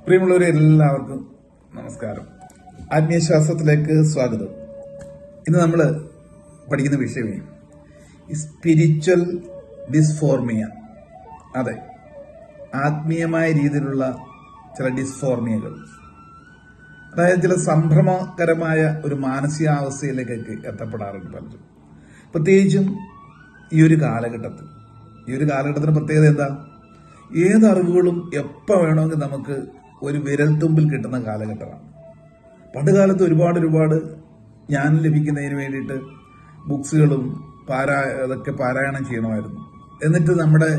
പ്രിയമുള്ളവരെ എല്ലാവർക്കും നമസ്കാരം. ആത്മീയശാസ്ത്രത്തിലേക്ക് സ്വാഗതം. ഇന്ന് നമ്മൾ പഠിക്കുന്ന വിഷയമേ സ്പിരിച്വൽ ഡിസ്ഫോർമിയ. അതെ, ആത്മീയമായ രീതിയിലുള്ള ചില ഡിസ്ഫോർമിയകൾ, അതായത് ചില സംഭ്രമകരമായ ഒരു മാനസികാവസ്ഥയിലേക്കൊക്കെ എത്തപ്പെടാറുണ്ട് പലരും. പ്രത്യേകിച്ചും ഈ ഒരു കാലഘട്ടത്തിന് പ്രത്യേകത എന്താ? ഏത് അറിവുകളും എപ്പോൾ വേണമെങ്കിൽ നമുക്ക് ഒരു വിരൽത്തുമ്പിൽ കിട്ടുന്ന കാലഘട്ടമാണ്. പണ്ട് കാലത്ത് ഒരുപാട് ജ്ഞാനം ലഭിക്കുന്നതിന് വേണ്ടിയിട്ട് ബുക്സുകളും അതൊക്കെ പാരായണം ചെയ്യണമായിരുന്നു. എന്നിട്ട് നമ്മുടെ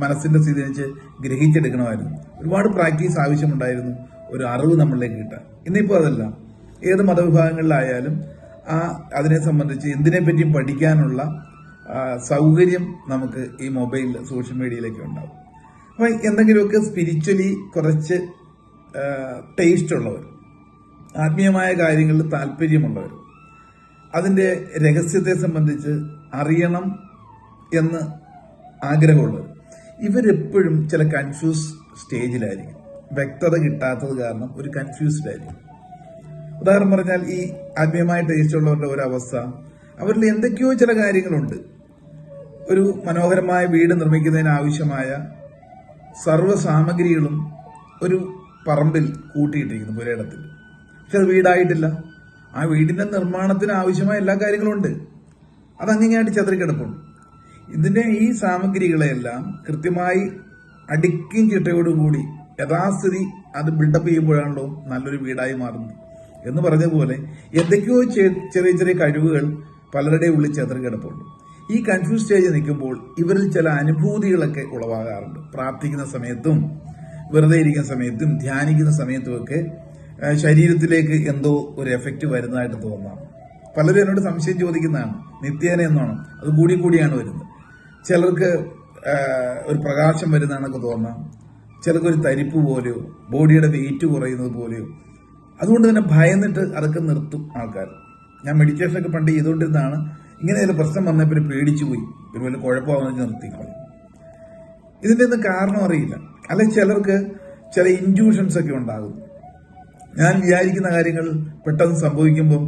മനസ്സിന്റെ സ്ഥിതി വെച്ച് ഗ്രഹിച്ചെടുക്കണമായിരുന്നു. ഒരുപാട് പ്രാക്ടീസ് ആവശ്യമുണ്ടായിരുന്നു ഒരു അറിവ് നമ്മളിലേക്ക് കിട്ടാൻ. ഇന്നിപ്പോൾ അതല്ല. ഏത് മതവിഭാഗങ്ങളിലായാലും അതിനെ സംബന്ധിച്ച് എന്തിനെ പറ്റിയും പഠിക്കാനുള്ള സൗകര്യം നമുക്ക് ഈ മൊബൈൽ സോഷ്യൽ മീഡിയയിലൊക്കെ ഉണ്ടാവും. അപ്പോൾ എന്തെങ്കിലുമൊക്കെ സ്പിരിച്വലി കുറച്ച് ടേസ്റ്റ് ഉള്ളവർ, ആത്മീയമായ കാര്യങ്ങളിൽ താല്പര്യമുള്ളവർ, അതിൻ്റെ രഹസ്യത്തെ സംബന്ധിച്ച് അറിയണം എന്ന് ആഗ്രഹമുള്ളവർ, ഇവരെപ്പോഴും ചില കൺഫ്യൂസ് സ്റ്റേജിലായിരിക്കും. വ്യക്തത കിട്ടാത്തത് കാരണം ഒരു കൺഫ്യൂസ്ഡ് ആയിരിക്കും. ഉദാഹരണം പറഞ്ഞാൽ, ഈ ആത്മീയമായ ടേസ്റ്റ് ഉള്ളവരുടെ ഒരവസ്ഥ, അവരിൽ എന്തൊക്കെയോ ചില കാര്യങ്ങളുണ്ട്. ഒരു മനോഹരമായ വീട് നിർമ്മിക്കുന്നതിന് ആവശ്യമായ സർവ്വ സാമഗ്രികളും ഒരു പറമ്പിൽ കൂട്ടിയിട്ടിരിക്കുന്നു, പുരയിടത്തിൽ. പക്ഷെ അത് വീടായിട്ടില്ല. ആ വീടിന്റെ നിർമ്മാണത്തിന് ആവശ്യമായ എല്ലാ കാര്യങ്ങളും ഉണ്ട്. അതങ്ങനെയായിട്ട് ചെതറിക്കിടപ്പുണ്ട്. ഈ സാമഗ്രികളെല്ലാം കൃത്യമായി അടുക്കും ചിട്ടയോടുകൂടി യഥാസ്ഥിതി അത് ബിൽഡപ്പ് ചെയ്യുമ്പോഴാണല്ലോ നല്ലൊരു വീടായി മാറുന്നത്. എന്ന് പറഞ്ഞ പോലെ എന്തൊക്കെയോ ചെറിയ കഴിവുകൾ പലരുടെ ഉള്ളിൽ ചെതറിക്കിടപ്പുണ്ട്. ഈ കൺഫ്യൂസ് സ്റ്റേജ് നിൽക്കുമ്പോൾ ഇവരിൽ ചില അനുഭൂതികളൊക്കെ ഉളവാകാറുണ്ട്. പ്രാർത്ഥിക്കുന്ന സമയത്തും വെറുതെ ഇരിക്കുന്ന സമയത്തും ധ്യാനിക്കുന്ന സമയത്തുമൊക്കെ ശരീരത്തിലേക്ക് എന്തോ ഒരു എഫക്റ്റ് വരുന്നതായിട്ട് തോന്നാം. പലരും എന്നോട് സംശയം ചോദിക്കുന്നതാണ്, നിത്യേന എന്നാണോ? അത് കൂടിയാണ് വരുന്നത്. ചിലർക്ക് ഒരു പ്രകാശം വരുന്നതാണൊക്കെ തോന്നാം. ചിലർക്ക് ഒരു തരിപ്പ് പോലെയോ ബോഡിയുടെ വെയിറ്റ് കുറയുന്നത് പോലെയോ. അതുകൊണ്ട് തന്നെ ഭയന്നിട്ട് അതൊക്കെ നിർത്തും ആൾക്കാർ. ഞാൻ മെഡിറ്റേഷനൊക്കെ പണ്ട് ചെയ്തുകൊണ്ടിരുന്നതാണ്. ഇങ്ങനെ ഒരു പ്രശ്നം വന്നപ്പോൾ പേടിച്ചു പോയി, ഒരു വലിയ കുഴപ്പമാണെന്ന് നിർത്തിക്കളയും. ഇതിൻ്റെ ഒന്നും കാരണം അറിയില്ല. അല്ലെങ്കിൽ ചിലർക്ക് ചില ഇൻറ്റ്യൂഷൻസ് ഒക്കെ ഉണ്ടാകും. ഞാൻ വിചാരിക്കുന്ന കാര്യങ്ങൾ പെട്ടെന്ന് സംഭവിക്കുമ്പം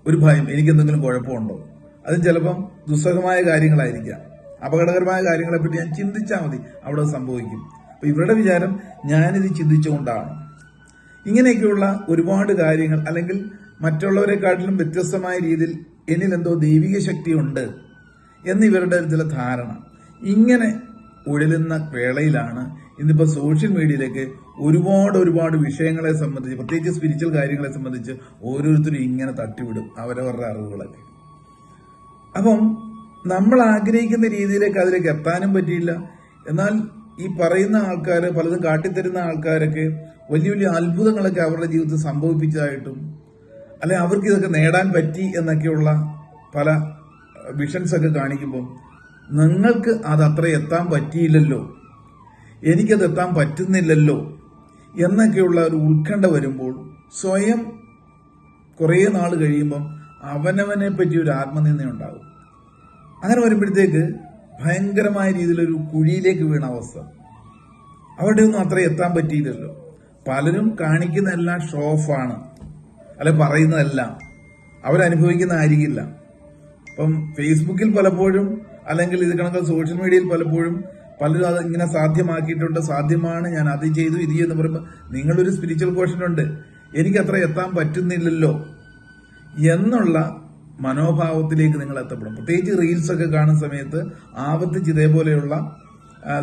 ഒരു ഭയം, എനിക്കെന്തെങ്കിലും കുഴപ്പമുണ്ടോ? അതും ചിലപ്പം ദുസ്സഹമായ കാര്യങ്ങളായിരിക്കാം. അപകടകരമായ കാര്യങ്ങളെപ്പറ്റി ഞാൻ ചിന്തിച്ചാൽ മതി, അവിടെ സംഭവിക്കും. അപ്പൊ ഇവരുടെ വിചാരം ഞാനിത് ചിന്തിച്ചുകൊണ്ടാണ്. ഇങ്ങനെയൊക്കെയുള്ള ഒരുപാട് കാര്യങ്ങൾ, അല്ലെങ്കിൽ മറ്റുള്ളവരെക്കാട്ടിലും വ്യത്യസ്തമായ രീതിയിൽ എന്നിൽ എന്തോ ദൈവിക ശക്തിയുണ്ട് എന്നിവരുടെ ചില ധാരണ. ഇങ്ങനെ ഉഴലുന്ന വേളയിലാണ് ഇന്നിപ്പോൾ സോഷ്യൽ മീഡിയയിലേക്ക് ഒരുപാട് വിഷയങ്ങളെ സംബന്ധിച്ച്, പ്രത്യേകിച്ച് സ്പിരിച്വൽ കാര്യങ്ങളെ സംബന്ധിച്ച് ഓരോരുത്തരും ഇങ്ങനെ തട്ടിവിടും അവരവരുടെ അറിവുകളൊക്കെ. അപ്പം നമ്മൾ ആഗ്രഹിക്കുന്ന രീതിയിലേക്ക് അതിലേക്ക് എത്താനും പറ്റിയില്ല. എന്നാൽ ഈ പറയുന്ന ആൾക്കാർ, പലതും കാട്ടിത്തരുന്ന ആൾക്കാരൊക്കെ വലിയ അത്ഭുതങ്ങളൊക്കെ അവരുടെ ജീവിതത്തിൽ സംഭവിപ്പിച്ചതായിട്ടും, അല്ലെ അവർക്ക് ഇതൊക്കെ നേടാൻ പറ്റി എന്നൊക്കെയുള്ള പല വിഷൻസ് ഒക്കെ കാണിക്കുമ്പോൾ നിങ്ങൾക്ക് അത് അത്ര എത്താൻ പറ്റിയില്ലല്ലോ, എനിക്കത് എത്താൻ പറ്റുന്നില്ലല്ലോ എന്നൊക്കെയുള്ള ഒരു ഉത്കണ്ഠ വരുമ്പോൾ സ്വയം കുറേ നാൾ കഴിയുമ്പം അവനവനെ പറ്റി ഒരു ആത്മനിന്ദ ഉണ്ടാകും. അങ്ങനെ വരുമ്പോഴത്തേക്ക് ഭയങ്കരമായ രീതിയിലൊരു കുഴിയിലേക്ക് വീണ അവസ്ഥ. അവിടെ ഒന്നും അത്ര എത്താൻ പറ്റിയില്ലല്ലോ. പലരും കാണിക്കുന്ന എല്ലാം ഷോ ഓഫാണ്, അല്ലെ പറയുന്നതെല്ലാം അവരനുഭവിക്കുന്ന ആയിരിക്കില്ല. ഇപ്പം ഫേസ്ബുക്കിൽ പലപ്പോഴും, അല്ലെങ്കിൽ ഇത് കണക്ക് സോഷ്യൽ മീഡിയയിൽ പലപ്പോഴും പലരും അത് ഇങ്ങനെ സാധ്യമാക്കിയിട്ടുണ്ട്, സാധ്യമാണ്, ഞാൻ അത് ചെയ്തു ഇത് എന്ന് പറയുമ്പോൾ നിങ്ങളൊരു സ്പിരിച്വൽ ക്വസ്റ്റൻ ഉണ്ട്, എനിക്ക് അത്ര എത്താൻ പറ്റുന്നില്ലല്ലോ എന്നുള്ള മനോഭാവത്തിലേക്ക് നിങ്ങൾ എത്തപ്പെടും. പ്രത്യേകിച്ച് റീൽസ് ഒക്കെ കാണുന്ന സമയത്ത് ആവർത്തിച്ച് ഇതേപോലെയുള്ള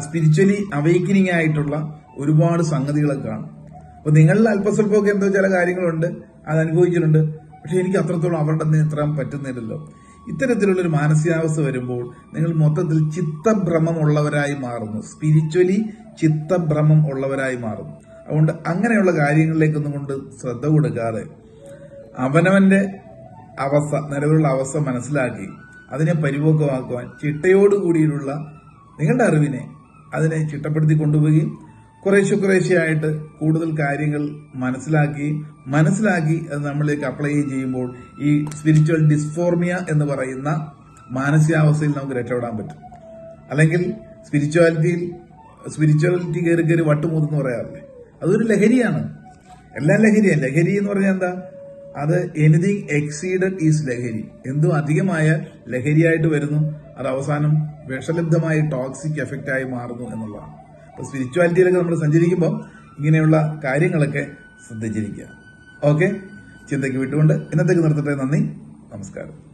സ്പിരിച്വലി അവേക്കനിങ് ആയിട്ടുള്ള ഒരുപാട് സംഗതികളൊക്കെ കാണും. അപ്പൊ നിങ്ങളിൽ അല്പസ്വല്പമൊക്കെ എന്തോ ചില കാര്യങ്ങളുണ്ട്, അത് അനുഭവിച്ചിട്ടുണ്ട്, പക്ഷെ എനിക്ക് അത്രത്തോളം അവരുടെ എത്താൻ പറ്റുന്നില്ലല്ലോ. ഇത്തരത്തിലുള്ളൊരു മാനസികാവസ്ഥ വരുമ്പോൾ നിങ്ങൾ മൊത്തത്തിൽ ചിത്തഭ്രമം ഉള്ളവരായി മാറുന്നു, സ്പിരിച്വലി ചിത്തഭ്രമം ഉള്ളവരായി മാറുന്നു. അതുകൊണ്ട് അങ്ങനെയുള്ള കാര്യങ്ങളിലേക്കൊന്നും കൊണ്ട് ശ്രദ്ധ കൊടുക്കാതെ അവനവന്റെ അവസ്ഥ, നിലവിലുള്ള അവസ്ഥ മനസ്സിലാക്കി അതിനെ പരിപക്വമാക്കുവാൻ ചിട്ടയോടുകൂടിയുള്ള നിങ്ങളുടെ അറിവിനെ അതിനെ ചിട്ടപ്പെടുത്തി കൊണ്ടുപോവുകയും കുറേശ്ശെയായിട്ട് കൂടുതൽ കാര്യങ്ങൾ മനസ്സിലാക്കി അത് നമ്മളിലേക്ക് അപ്ലൈ ചെയ്യുമ്പോൾ ഈ സ്പിരിച്വൽ ഡിസ്ഫോർമിയ എന്ന് പറയുന്ന മാനസികാവസ്ഥയിൽ നമുക്ക് രക്ഷപ്പെടാൻ പറ്റും. അല്ലെങ്കിൽ സ്പിരിച്വാലിറ്റി കയറി വട്ടുമൂതെന്ന് പറയാറില്ലേ, അതൊരു ലഹരിയാണ്. എല്ലാം ലഹരിയാണ്. ലഹരി എന്ന് പറഞ്ഞാൽ എന്താ? അത് എനിത്തിങ് എക്സീഡഡ് ഈസ് ലഹരി. എന്തും അധികമായാൽ ലഹരിയായിട്ട് വരുന്നു. അത് അവസാനം വിഷലിബ്ധമായി ടോക്സിക് എഫക്റ്റ് ആയി മാറുന്നു എന്നുള്ളതാണ്. അപ്പൊ സ്പിരിച്വാലിറ്റിയിലൊക്കെ നമ്മൾ സഞ്ചരിക്കുമ്പോൾ ഇങ്ങനെയുള്ള കാര്യങ്ങളൊക്കെ ശ്രദ്ധിച്ചിരിക്കുക. ഓക്കെ, ചിന്തയ്ക്ക് വിട്ടുകൊണ്ട് ഇന്നത്തേക്ക് നിർത്തട്ടെ. നന്ദി, നമസ്കാരം.